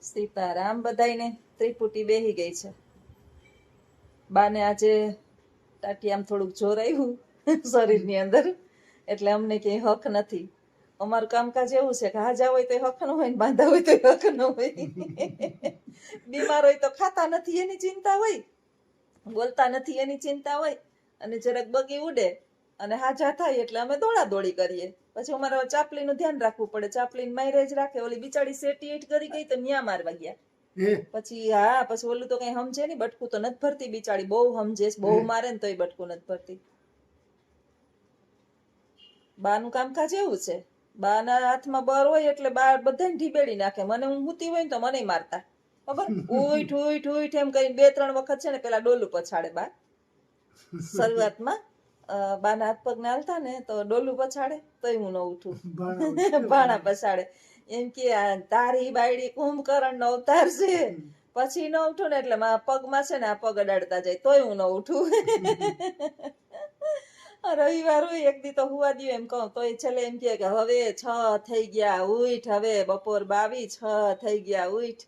સીતારામ બધાયને ત્રિપુટી બેહી ગઈ છે. બાને આજે ટાટી આમ થોડુંક જોર આવ્યું શરીરની અંદર, એટલે અમને ક્યાંય હક નથી. અમારું કામકાજ એવું છે કે હાજા હોય તો હક ન હોય ને બાંધા હોય તો હક ન હોય. બીમાર હોય તો ખાતા નથી એની ચિંતા હોય, બોલતા નથી એની ચિંતા હોય, અને જરાક બગી ઉડે અને હાજા થાય એટલે અમે દોડા દોડી કરીએ. પછી અમારે ચાપલીનું ધ્યાન રાખવું પડે. ચાપલીને માયરે જ રાખે. ઓલી બિચારી સેટી એટ કરી ગઈ તો ન્યા મારવા ગયા. પછી પછી ઓલું તો કઈ સમજે નહીં. બટકું તો નથી ભરતી બિચારી, બહુ સમજે, બહુ મારે ને તોય બટકું નથી ભરતી. બાનું કામકાજ એવું છે, બાના હાથમાં બર હોય એટલે બા બધાને ઢીબેડી નાખે. મને હું હુતી હોય ને તો મને મારતા, ખબર? ઉઠ ઉઠ ઉઠ એમ કરીને 2-3 વખત છે ને પેલા ડોલું પછાડે બા. શરૂઆતમાં બાના હાથ પગ ના હાલતા ને તો ડોલું પછાડે તોય હું ન ઉઠું. ભાણા પછાડે. એમ કે તારી બાયડી કુંભકર્ણ નો અવતાર છે, પછી ન ઉઠું ને એટલે પગમાં છે ને આ પગ અડાડતા જાય તોય હું ન ઉઠું. રવિવાર હોય એક દી તો હુવા દઉં એમ કહું તોય છેલ્લે એમ કે હવે 6 થઈ ગયા ઉઠ, હવે બપોર 22 6 થઈ ગયા ઉઠ.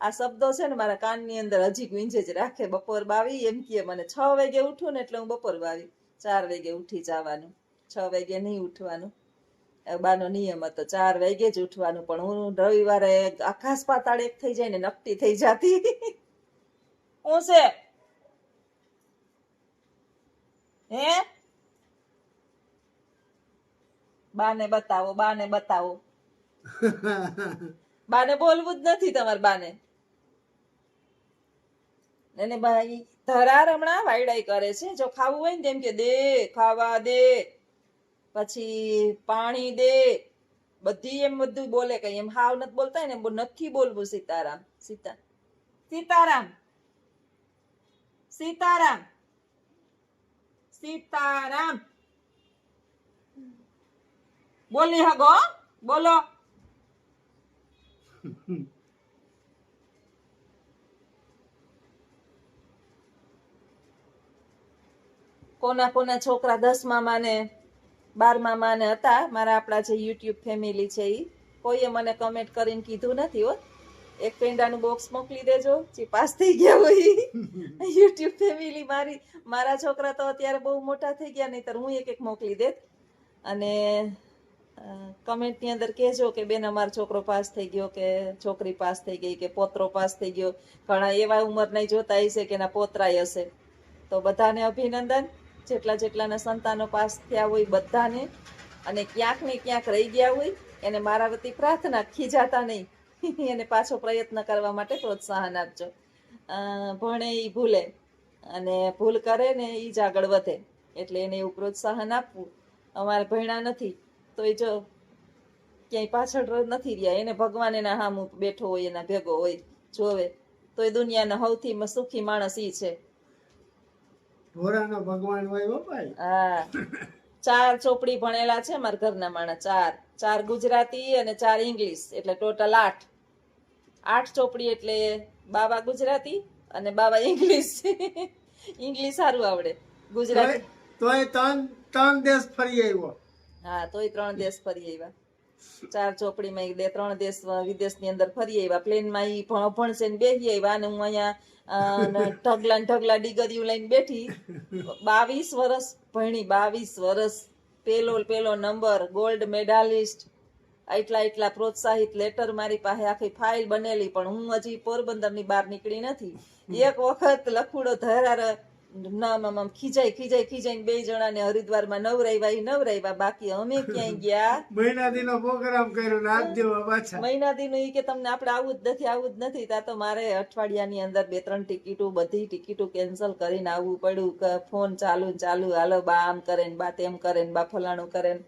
આ શબ્દો છે ને મારા કાનની અંદર હજી ગુંજે જ રાખે. બપોર 22 એમ કે મને 6 વાગે ઉઠું ને એટલે હું બપોર 22 4 વાગે ઉઠી જવાનું, 6 વાગે નહીં ઉઠવાનું. બાનો નિયમ હતો 4 વાગે જ ઉઠવાનું. પણ હું રવિવારે આકાશ પાતાળ એક થઈ જાય ને નકટી થઈ જાતી. હું છે હે બાને બતાવો, બાને બતાવો. બાને બોલવું જ નથી તમારે બાને. એને ભાઈ ધરાર હમણાં વાયડાઈ કરે છે. જો ખાવું હોય ને તેમ કે દે, ખાવા દે, પછી પાણી દે, બધી એમ બધું બોલે. કઈ એમ હાવ નથી બોલતા ને, નથી બોલવું. સીતારામ સીતારામ સીતારામ સીતારામ બોલી હગો, બોલો. કોના કોના છોકરા 10મા ને 12મા ને હતા, મારા આપણા જે યુટ્યુબ ફેમિલી છે ઈ કોઈએ મને કમેન્ટ કરીને કીધું નથી હો. એક પેંડાનું બોક્સ મોકલી દેજો જે પાસ થઈ ગયા હોય. યુટ્યુબ ફેમિલી મારા છોકરા તો અત્યારે બહુ મોટા થઈ ગયા, નહીતર હું એક મોકલી દેત. અને કમેન્ટની અંદર કહેજો કે બેન અમારો છોકરો પાસ થઈ ગયો, કે છોકરી પાસ થઈ ગઈ, કે પોતરો પાસ થઈ ગયો. ઘણા એવા ઉંમરના જોતા હશે કે એના પોતરાય હશે. તો બધાને અભિનંદન, જેટલાના સંતાનો પાસ થયા હોય બધાને. અને ક્યાંક ને ક્યાંક રહી ગયા હોય એને મારા વતી પ્રાર્થના, ખીજાતા નહીં, એને પાછો પ્રયત્ન કરવા માટે પ્રોત્સાહન આપજો. ભણે એ ભૂલે અને ભૂલ કરે ને એ જ આગળ વધે, એટલે એને એવું પ્રોત્સાહન આપવું. અમારે ભણ્યા નથી તો એ જો ક્યાંય પાછળ નથી રહ્યા. એને ભગવાન એના હામું બેઠો હોય, એના ભેગો હોય, જોવે તો એ દુનિયાના સૌથી સુખી માણસ ઈ છે. ભગવાન હોય બાપા. હા, 4 ચોપડી ભણેલા છે મારા ઘરના માણસ. 4 ગુજરાતી અને 4 ઇંગ્લિશ, એટલે ટોટલ 8 ચોપડી. એટલે બાબા ગુજરાતી અને બાબા ઇંગ્લિશ. ઇંગ્લિશ સારું આવડે, ગુજરાતી તોય 3 દેશ ફરી આવ્યો. હા, તોય 3 દેશ ફરી આવ્યા. 4 ચોપડીમાં 3 દેશ વિદેશની અંદર ફરી આવ્યા. પ્લેનમાં ઈ ભણશે ને બેસી આવ્યા, અને હું અહીંયા ઢગલા ડિગરીઓ લઈને બેઠી. 22 વર્ષ ભણી, 22 વર્ષ. પેલો નંબર, ગોલ્ડ મેડાલિસ્ટ. એટલા પ્રોત્સાહિત લેટર મારી પાસે આખી ફાઇલ બનેલી. પણ હું હજી પોરબંદરની બહાર નીકળી નથી. એક વખત લખુડો ધરાર ખીજાઈને 2 જણાને હરિદ્વારમાં નવરાવ્યા. બાકી અમે ક્યાંય ગયા. મહિનાદીનો પ્રોગ્રામ કર્યો ને આજ જેવા પાછા. મહિનાદીનો ઈ કે તમને આપણે આવું જ નથી. ત્યાં તો મારે અઠવાડિયાની અંદર 2-3 ટિકિટો, બધી ટિકિટો કેન્સલ કરીને આવવું પડ્યું. ફોન ચાલુ, હાલો બા આમ કરે ને બા તેમ કરે ને બા ફલાણું કરે ને.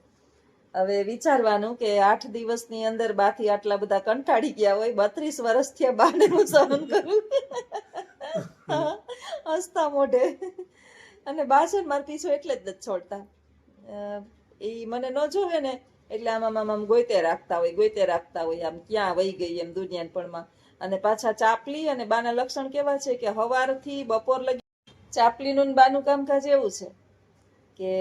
હવે વિચારવાનું કે 8 દિવસની અંદર બાથી આટલા બધા કંટાળી ગયા હોય. 32 વર્ષ થયા બાને હું સહન કરું. હસતા મોઢે. અને બા છે મારા પીછો એટલે જ નથી છોડતા. એ મને ન જોવે ને એટલે આમ ગોઈતે રાખતા હોય, આમ ક્યાં વહી ગઈ એમ દુનિયાપણમાં. અને પાછા ચાપલી અને બાના લક્ષણ કેવા છે કે સવારથી બપોર લગી ચાપલીનું ને બાનું કામકાજ એવું છે કે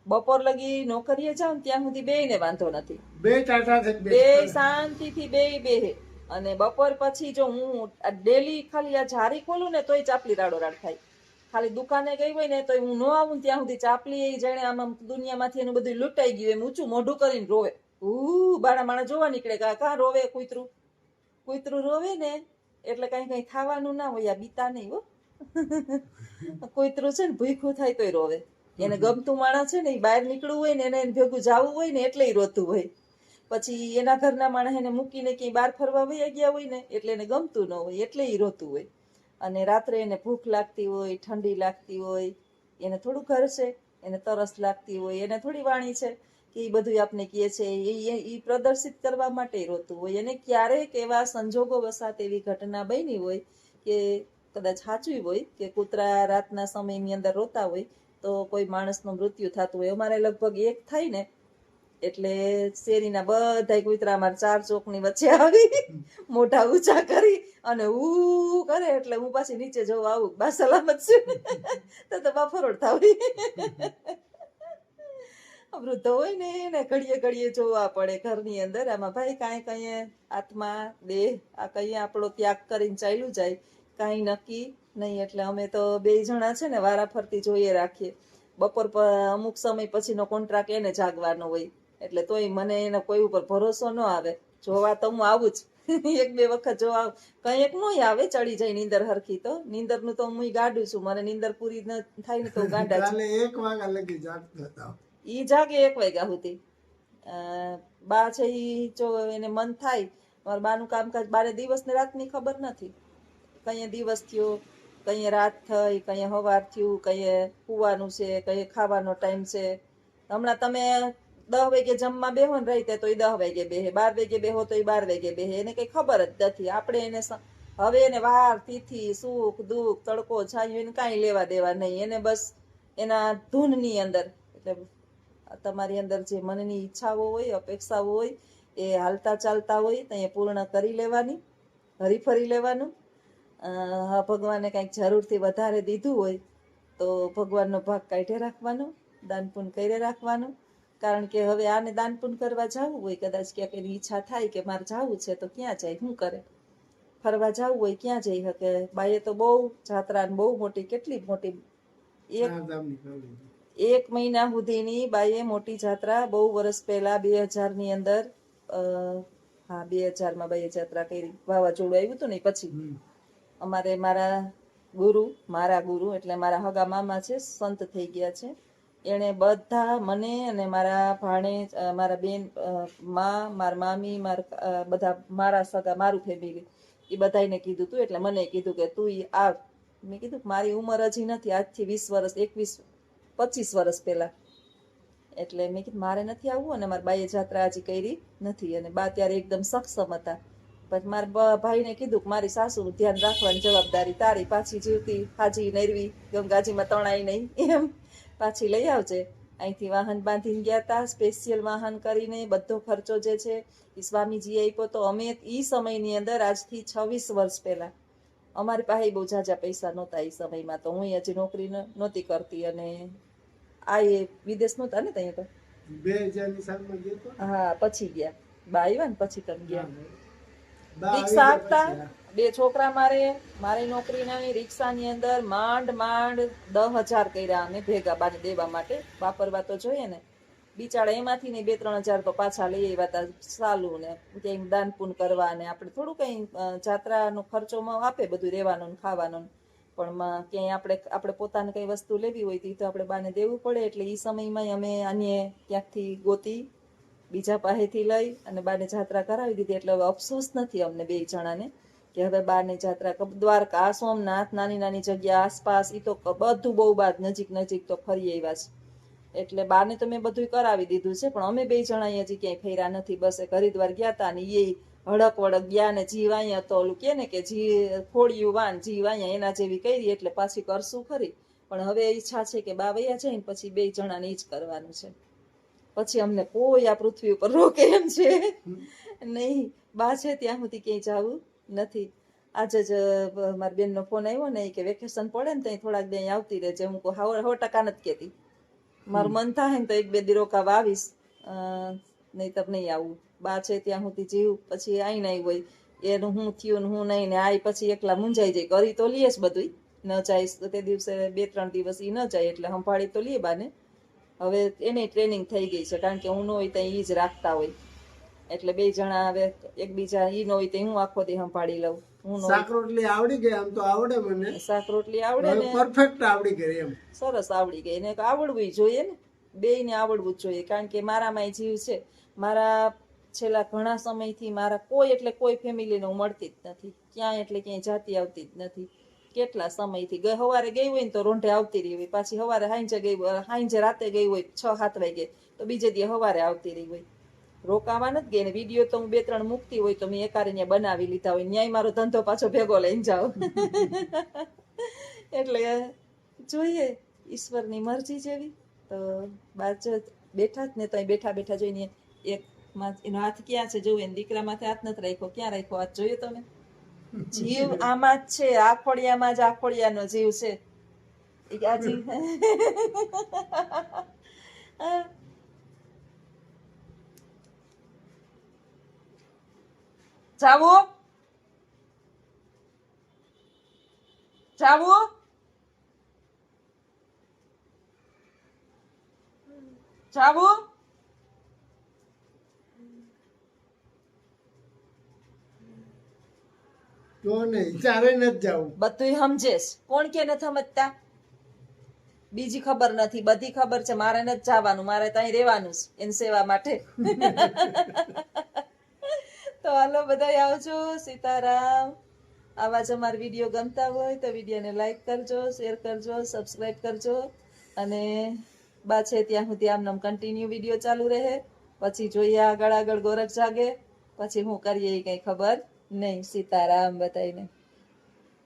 બપોર લગી નોકરીએ જાવ ને ત્યાં સુધી બેયને વાંધો નથી. બે ટાટા બે શાંતિથી બેહે. અને બપોર પછી જો હું ડેલી ખાલી આ જારી ખોલું ને તોય ચાપલી રાડોરાડ થાય. ખાલી દુકાને ગઈ હોય ને તો હું ન આવું ત્યાં સુધી ચાપલી એ જાણે આમ દુનિયામાંથી એનું બધું લૂંટાઈ ગયું એમ ઊંચું મોઢું કરીને રોવે. બાણા માણા જોવા નીકળે કાં રોવે કૂતરું રોવે ને એટલે કઈ ખાવાનું ના હોય. આ બીતા નહીં હો. કૂતરું છે ને ભૂખ્યું થાય તોય રોવે. એને ગમતું માણસ છે ને એ બહાર નીકળવું હોય ને એને ભેગું જવું હોય ને એટલે રોતું હોય. પછી એના ઘરના માણસ એને મૂકીને ક્યાંય બહાર ફરવા વહી ગયા હોય ને એટલે એને ગમતું ન હોય એટલે એ રોતું હોય. અને રાત્રે એને ભૂખ લાગતી હોય, ઠંડી લાગતી હોય, એને થોડું ઘર છે, એને તરસ લાગતી હોય, એને થોડી વાણી છે કે એ બધું આપણે કહે છે એ પ્રદર્શિત કરવા માટે રોતું હોય. એને ક્યારેક એવા સંજોગો વસાત એવી ઘટના બની હોય કે કદાચ સાચું હોય કે કૂતરા રાતના સમયની અંદર રોતા હોય તો કોઈ માણસનું મૃત્યુ થતું હોય. અમારે લગભગ એક થાય ને એટલે શેરીના બધા કૂતરા અમારા 4 ચોકની વચ્ચે આવી મોઢા ઊંચા કરી અને ઉ કરે એટલે હું પાછી નીચે જોવા આવું બા સલામત છે તો બા ફરોડ થાવી. વૃદ્ધ હોય ને એને ઘડીએ જોવા પડે ઘરની અંદર. આમાં ભાઈ કઈ આત્મા દેહ આ કઈ આપણો ત્યાગ કરીને ચાલ્યું જાય કાંઈ નક્કી નહીં. એટલે અમે તો 2 જણા છે ને વારા ફરતી જોઈએ રાખીએ. બપોર અમુક સમય પછીનો કોન્ટ્રાક્ટ એને જાગવાનો હોય એટલે તોય મને એનો કોઈ ઉપર ભરોસો ન આવે. જોવા તો હું આવું જ 1-2 વખત જોવા કંઈક નોય આવે ચડી જાય નીંદર હરખી. તો નીંદરનું તો હું ગાડું છું. મને નીંદર પૂરી ન થાય ને તો ગાંડા છે. 1 વાગ્યા લગી જાગતો હતો. ઈ જાગે 1 વાગ્યા સુધી. બા છે ઈ જો એને મન થાય મારા બાનું કામકાજ બારે દિવસ ને રાતની ખબર નથી. કઈ દિવસ થયો, કઈ રાત થઈ, કઈ સવાર થયું, કઈ સુવાનું છે, કઈ ખાવાનો ટાઈમ છે. હમણાં તમે 10 વાગે જમવા બેહો ને રહી તો 10 વાગે બેહે, 12 વાગે બેહો તો 12 વાગે બેહે. એને કઈ ખબર જ નથી. આપણે એને હવે એને વાર તિથિ સુખ દુઃખ તડકો છાંયો એને કાંઈ લેવા દેવા નહીં. એને બસ એના ધૂનની અંદર એટલે તમારી અંદર જે મનની ઈચ્છાઓ હોય અપેક્ષાઓ હોય એ હાલતા ચાલતા હોય તો એ પૂર્ણ કરી લેવાની, હરીફરી લેવાનું. ભગવાને કંઈક જરૂરથી વધારે દીધું હોય તો ભગવાનનો ભાગ કાઢી રાખવાનો, દાન પુણ્ય કરી રાખવાનું. કારણ કે હવે આને દાન પુણ્ય કરવા જવું હોય કદાચ ક્યાંક એની ઈચ્છા થાય કે મારે જવું છે તો ક્યાં જાય, શું કરે, ફરવા જવું હોય ક્યાં જઈ શકે. બાઈએ તો બહુ જાત્રા બહુ મોટી, કેટલી મોટી, 1 મહિના સુધીની બાઈએ મોટી જાત્રા બહુ વર્ષ પહેલા 2000 ની અંદર 2000 માં બાઈએ જાત્રા કરી. વાવાઝોડું આવ્યું હતું ને પછી અમારે મારા ગુરુ એટલે મારા હગા મામા છે, સંત થઈ ગયા છે. એને બધા મને અને મારા ભાણે, મારા બેન, મારા મામી, બધા મારા સગા, મારું ફેમિલી એ બધાને કીધું તું. એટલે મને કીધું કે તું આવ. મેં કીધું મારી ઉંમર હજી નથી, આજથી 20 વર્ષ 25 વર્ષ પહેલા. એટલે મેં કીધું મારે નથી આવવું. અને મારા બાઈએ જાત્રા હજી કરી નથી. અને બા ત્યારે એકદમ સક્ષમ હતા. પછી મારા ભાઈને કીધું કે મારી સાસુ ધ્યાન રાખવાની જવાબદારી તારી, પાછી જીવતી હાજી નરવી ગંગાજીમાં તણાઈ નહીં એમ પાછી લઈ આવજે. અહીંથી વાહન બાંધીને ગયા હતા, સ્પેશિયલ વાહન કરીને. બધો ખર્ચો જે છે એ સ્વામીજી આપ્યો. તો અમે એ સમયની અંદર આજથી 26 વર્ષ પહેલા અમારી પાસે બહુ ઝાઝા પૈસા નહોતા એ સમયમાં. તો હું હજી નોકરી નહોતી કરતી અને આ એ વિદેશ નહોતા ને ત્યાં તો 2000 સાલમાં ગયો તો. હા પછી ગયા બા આવ્યા ને પછી તમે ગયા. રિક્ષા આપતા 2 છોકરા મારી નોકરી નાની. રિક્ષાની અંદર માંડ 10,000 કર્યા અમે ભેગા બાને દેવા માટે. વાપરવા તો જોઈએ ને બિચારા. એમાંથી ને 2-3 હજાર તો પાછા લઈ આવ્યા હતા સાલું ને ક્યાંય દાન પુન કરવા. ને આપણે થોડું કઈ જાત્રાનો ખર્ચોમાં આપે બધું રહેવાનું ને ખાવાનું. પણ ક્યાંય આપણે પોતાને કઈ વસ્તુ લેવી હોય તો આપણે બાને દેવું પડે. એટલે એ સમયમાં અમે આને ક્યાંકથી ગોતી બીજા પાસેથી લઈ અને બાને જાત્રા કરાવી દીધી. એટલે હવે અફસોસ નથી અમને 2 જણાને કે હવે બાને જાત્રા. દ્વારકા, સોમનાથ, નાની નાની જગ્યા આસપાસ એ તો બધું બહુ બાદ નજીક તો ફરી આવ્યા છે. એટલે બાને તો મેં બધું કરાવી દીધું છે. પણ અમે 2 જણા હજી ક્યાંય ફેર્યા નથી. બસ એક હરિદ્વાર ગયા હતા ને એ હડક વડક ગયા ને જીવ અહીંયા તો ઓલું કે ને કે જી ખોડિયું વાન જીવ અહીંયા એના જેવી કરી. એટલે પાછી કરશું ખરી. પણ હવે ઈચ્છા છે કે બા વયા જાય ને પછી 2 જણાને ઈ જ કરવાનું છે. પછી અમને કોઈ આ પૃથ્વી ઉપર રોકે એમ છે નહીં. બા છે ત્યાં સુધી ક્યાંય જવું નથી. આજે જ મારી બેનનો ફોન આવ્યો ને કે વેકેશન પડે ને ત્યાં થોડાક દી આવતી રહેજે. હું 100% નથી કહેતી. મારું મન થાય ને તો 1-2 દી રોકાવા આવીશ, નહીં તો નહીં આવું. બા છે ત્યાં સુધી જીવ પછી આઈને આવી હોય એનું હું થયું ને હું નહીં ને આ પછી એકલા મૂંઝાઈ જાય. કરી તો લઈએ જ બધું, ન જાય તો તે દિવસે 2-3 દિવસ ઈ ન જાય એટલે સંભાળી તો લઈએ બાને. હવે એની ટ્રેનિંગ થઈ ગઈ છે, કારણ કે હું ન હોય તો ઈ જ રાખતા હોય, એટલે બે જણા હવે એકબીજા, ઈ ન હોય તો હું આખો દી સંભાળી લઉં. હું ન શાક રોટલી આવડી ગઈ, આમ તો આવડે મને, શાક રોટલી આવડે ને, પરફેક્ટ આવડી ગઈ એમ. સરસ આવડી ગઈ. ને આવડવું જોઈએ ને, બેયને આવડવું જ જોઈએ, કારણ કે મારામાં જીવ છે. મારા છેલ્લા ઘણા સમયથી મારા કોઈ એટલે કોઈ ફેમિલીને હું મળતી જ નથી, ક્યાંય એટલે ક્યાંય જાતી આવતી જ નથી. કેટલા સમયથી સવારે ગઈ હોય ને તો રોંઢે આવતી રહી હોય, પાછી સવારે હાંજે રાતે ગઈ હોય 6-7 વાગે તો બીજે દી સવારે આવતી રહી હોય. રોકાવા નથી ગઈ ને વિડીયો તો હું 2-3 મૂકતી હોય તો મેં એકારે ત્યાં બનાવી લીધા હોય, ન્યાય મારો ધંધો પાછો ભેગો લઈને જાઓ. એટલે જોઈએ ઈશ્વરની મરજી જેવી. તો બાજુ બેઠા જ ને તો બેઠા બેઠા જોઈને એક એનો હાથ ક્યાં છે જોયું, એને દીકરા માથે હાથ નથી રાખ્યો, ક્યાં રાખ્યો હાથ જોયો તમે? જીવ આમાં જ છે, આખોડિયામાં જ આખોડિયાનો જીવ છે. આ જીવ જાવું જાવું જાવું તો નહીં, ચારે નથી જવું. બધું સમજેશ, કોણ કે નથી સમજતા? બીજી ખબર નથી, બધી ખબર છે. મારે નથી જવાનું, મારે ત્યાં રહેવાનું છે એની સેવા માટે. તો હાલો બધા આવજો. સીતારામ. આવા જ અમારા વિડીયો ગમતા હોય તો વિડીયોને લાઈક કરજો, શેર કરજો, સબસ્ક્રાઈબ કરજો. અને બા છે ત્યાં સુધી આમ કન્ટિન્યુ વિડીયો ચાલુ રહે. પછી જોઈએ આગળ આગળ ગોરખ જાગે, પછી હું કરીએ એ કઈ ખબર નહીં. સીતારામ બધાયને.